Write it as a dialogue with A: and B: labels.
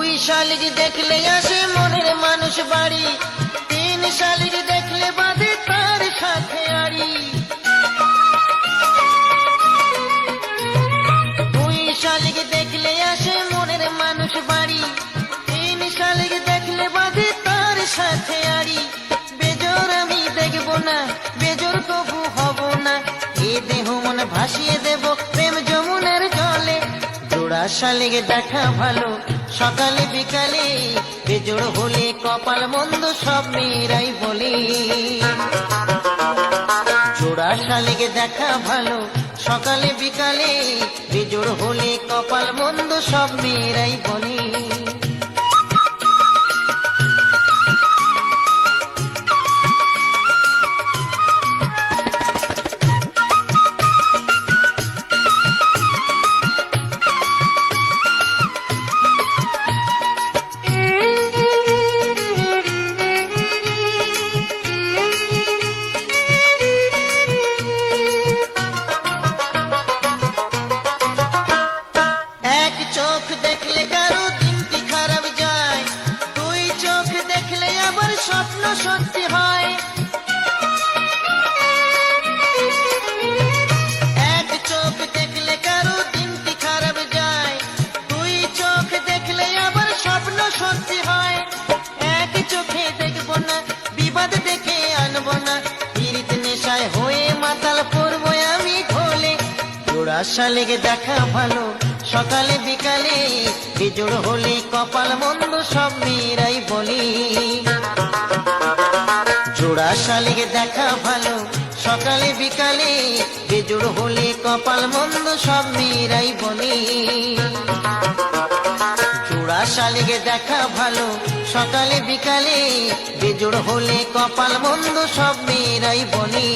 A: দুই শালিক দেখলে আসে মনের মানুষ বাড়ি, তিন শালিক দেখলে বাঁধে তার সাথে আড়ি। দুই শালিক দেখলে আসে মনের মানুষ বাড়ি, তিন শালিক দেখলে বাঁধে তার সাথে আড়ি। বেজোর আমি দেখব না, বেজোর কবু হব না, এ দেহ মন ভাসিয়ে দেব প্রেম যমুনার জলে। জোড়া শালিক দেখা ভালো সকালে বিকালে, বেজোড় হলে কপাল মন্দ সব মেয়েরাই বলে। জোড়া শালিক দেখা ভালো সকালে বিকালে, বেজোড় হলে কপাল মন্দ সব মেয়েরাই বলে। এক চোখ দেখলে কারো দিনটি খারাপ যায়, দুই চোখ দেখলে আবার স্বপ্ন সত্যি হয়। এক চোখ দেখলে কারো দিনটি খারাপ যায়, দুই চোখ দেখলে আবার স্বপ্ন সত্যি হয়। এক চোখে দেখব না, বিবাদ দেখে আনব না, পীড়িত নেশায় হয়ে মাতাল পড়বো আমি ঢোলে। জোড়া শালিক দেখা ভালো সকালে বিকালে, বেজোড় হলে কপাল মন্দ সব মেয়েরাই বলে। জোড়া শালিক দেখা ভালো সকালে বিকালে, বেজোড় হলে কপাল মন্দ সব মেয়েরাই বলে। জোড়া শালিক দেখা ভালো সকালে বিকালে, বেজোড় হলে কপাল মন্দ সব মেয়েরাই বলে।